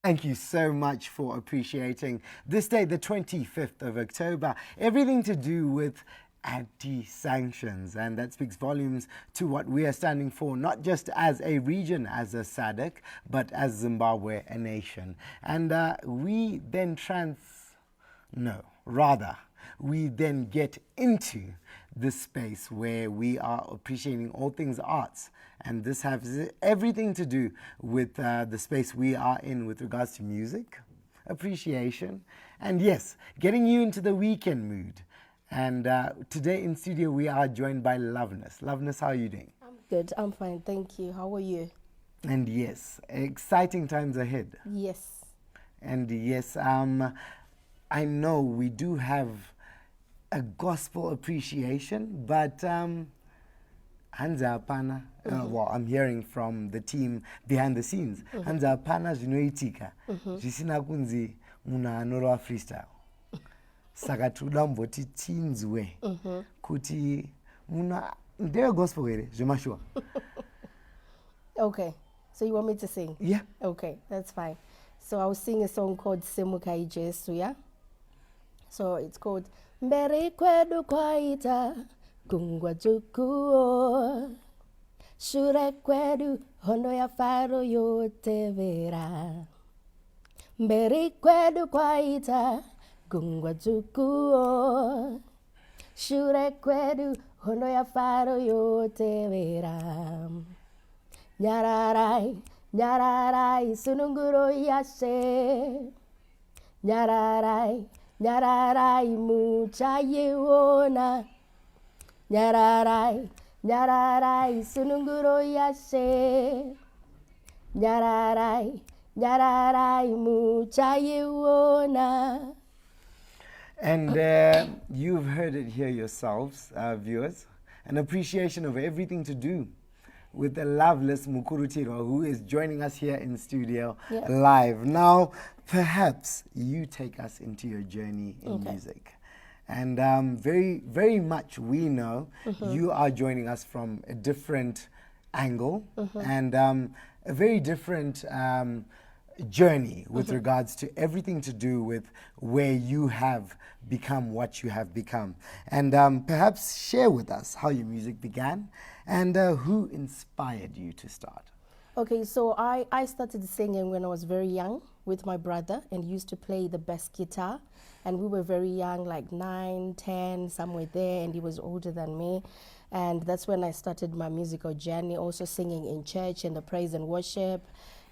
Thank you so much for appreciating this day, the 25th of October. Everything to do with anti-sanctions, and that speaks volumes to what we are standing for, not just as a region, as a SADC, but as Zimbabwe, a nation. And we then we then get into this space where we are appreciating all things arts. And this has everything to do with the space we are in with regards to music, appreciation, and yes, getting you into the weekend mood. And today in studio we are joined by Loveness. Loveness, how are you doing? I'm good, I'm fine, thank you. How are you? And yes, exciting times ahead. Yes. And yes, I know we do have a gospel appreciation, but Hanza Apana, well, I'm hearing from the team behind the scenes. Hanza Apana zvinoitika zvisina kunzi munhu anorova freestyle. Saka toda mboti tinzwe kuti munhu ndeye gospel here zvemashua. Okay, so you want me to sing? Yeah. Okay, that's fine. So I'll sing a song called Zim-UK Jesu, yeah? So it's called Mbere kwedu kwaita kungwa jukuo, shure kwedu hondo ya faro yotevera. Mbere kwedu kwaita kungwa jukuo, shure kwedu hondo ya faro yotevera. Nyararai, nyararai sununguro yashe. Nyararai, nyararai muchayeona. Nyararai, nyararai sununguro yashe. Nyararai, nyararai muchayeona. And you've heard it here yourselves, viewers, an appreciation of everything to do with the loveless Mukutirwa, who is joining us here in studio live. Now, perhaps you take us into your journey in music. And very, very much we know you are joining us from a different angle and a very different journey with regards to everything to do with where you have become what you have become. And perhaps share with us how your music began and who inspired you to start. Okay, so I started singing when I was very young with my brother and used to play the bass guitar. And we were very young, like 9, 10, somewhere there, and he was older than me. And that's when I started my musical journey, also singing in church in the praise and worship.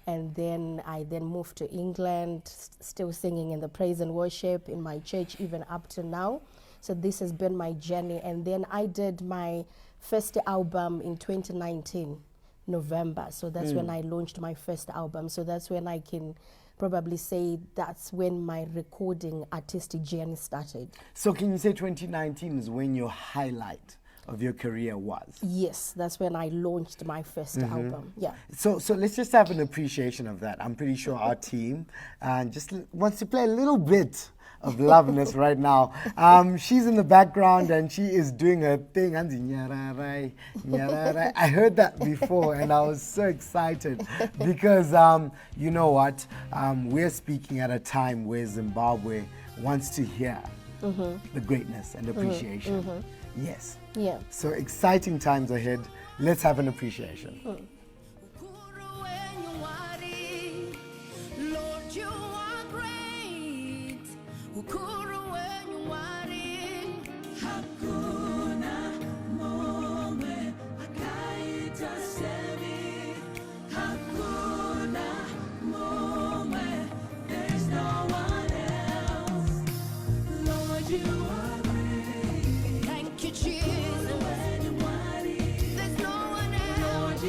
And then I moved to England, still singing in the praise and worship in my church, even up to now. So this has been my journey. And then I did my first album in 2019, November. So that's when I launched my first album. So that's when I can probably say that's when my recording artistic journey started. So can you say 2019 is when your highlight of your career was? Yes, that's when I launched my first album. Yeah. So let's just have an appreciation of that. I'm pretty sure our team just wants to play a little bit of Loveness right now. She's in the background and she is doing her thing. I heard that before and I was so excited because you know what? We're speaking at a time where Zimbabwe wants to hear the greatness and appreciation. Yes. Yeah. So exciting times ahead. Let's have an appreciation. Thank you, Jesus. There's no one else.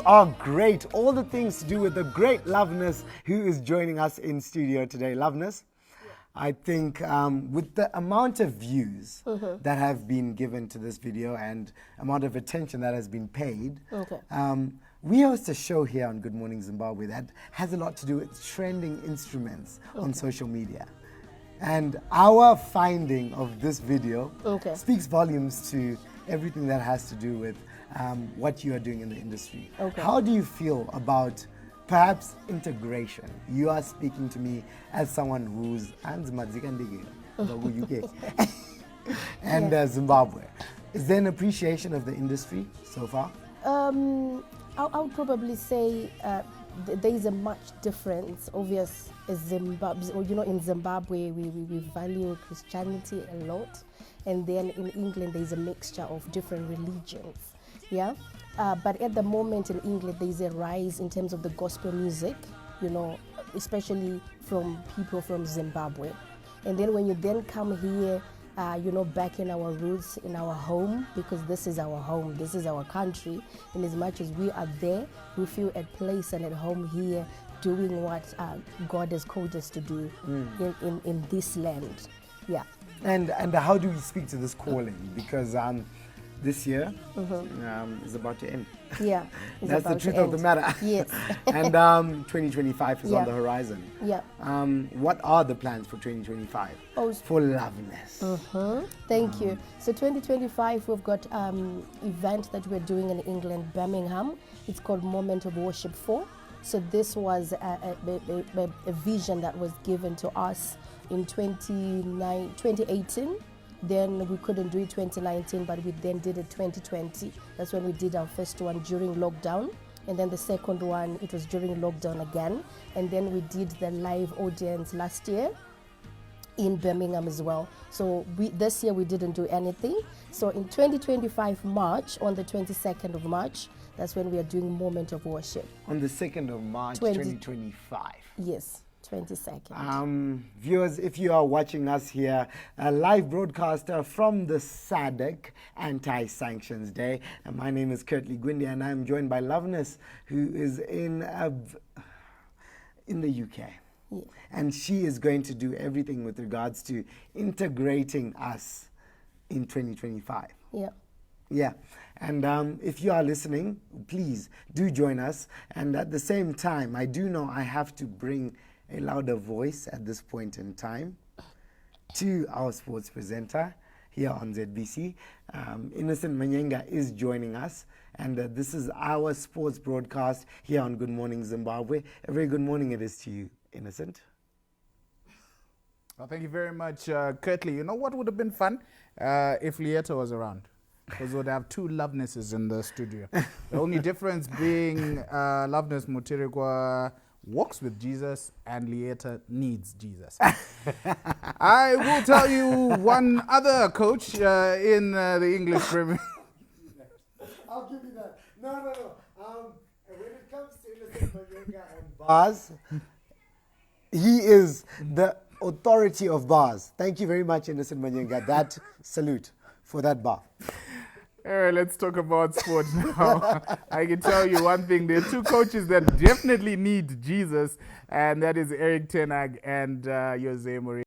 are great. All the things to do with the great Loveness, who is joining us in studio today. Loveness, I think with the amount of views that have been given to this video and amount of attention that has been paid, we host a show here on Good Morning Zimbabwe that has a lot to do with trending instruments on social media. And our finding of this video speaks volumes to everything that has to do with what you are doing in the industry. How do you feel about perhaps integration? You are speaking to me as someone who's UK and Zimbabwe. Is there an appreciation of the industry so far? I would probably say there is a much difference. Obvious, Zimbabwe, or, you know, in Zimbabwe we value Christianity a lot, and then in England there is a mixture of different religions. Yeah, but at the moment in England there is a rise in terms of the gospel music, you know, especially from people from Zimbabwe. And then when you then come here, you know, back in our roots, in our home, because this is our home, this is our country, and as much as we are there, we feel at place and at home here doing what God has called us to do in this land. Yeah. And how do we speak to this calling? Because this year is about to end. Yeah. That's the truth of the matter. Yes. And 2025 is on the horizon. Yeah. What are the plans for 2025 for Loveness? Thank you. So 2025, we've got event that we're doing in England, Birmingham. It's called Moment of Worship 4. So this was a vision that was given to us in 2018. Then we couldn't do it 2019, but we then did it 2020. That's when we did our first one during lockdown. And then the second one, it was during lockdown again. And then we did the live audience last year in Birmingham as well. So this year we didn't do anything. So in 2025 March, on the 22nd of March, that's when we are doing Moment of Worship. On the 2nd of March, 2025. Yes. 22nd. Viewers, if you are watching us here, a live broadcaster from the SADC Anti-Sanctions Day. And my name is Curtly Gwindi, and I'm joined by Loveness, who is in the UK. Yeah. And she is going to do everything with regards to integrating us in 2025. Yeah. Yeah, and if you are listening, please do join us. And at the same time, I do know I have to bring a louder voice at this point in time to our sports presenter here on ZBC. Innocent Manyenga is joining us, and this is our sports broadcast here on Good Morning Zimbabwe. A very good morning it is to you, Innocent. Well, thank you very much, Curtly. You know what would have been fun if Lieta was around? Because we would have two Lovenesses in the studio. The only difference being Loveness Mukutirwa walks with Jesus and Lieta needs Jesus. I will tell you one other coach in the English Premier. I'll give you that. No. When it comes to Innocent Manyenga and bars, he is the authority of bars. Thank you very much, Innocent Manyenga. That salute for that bar. All right, let's talk about sports now. I can tell you one thing. There are two coaches that definitely need Jesus, and that is Eric Ten Hag and Jose Mourinho.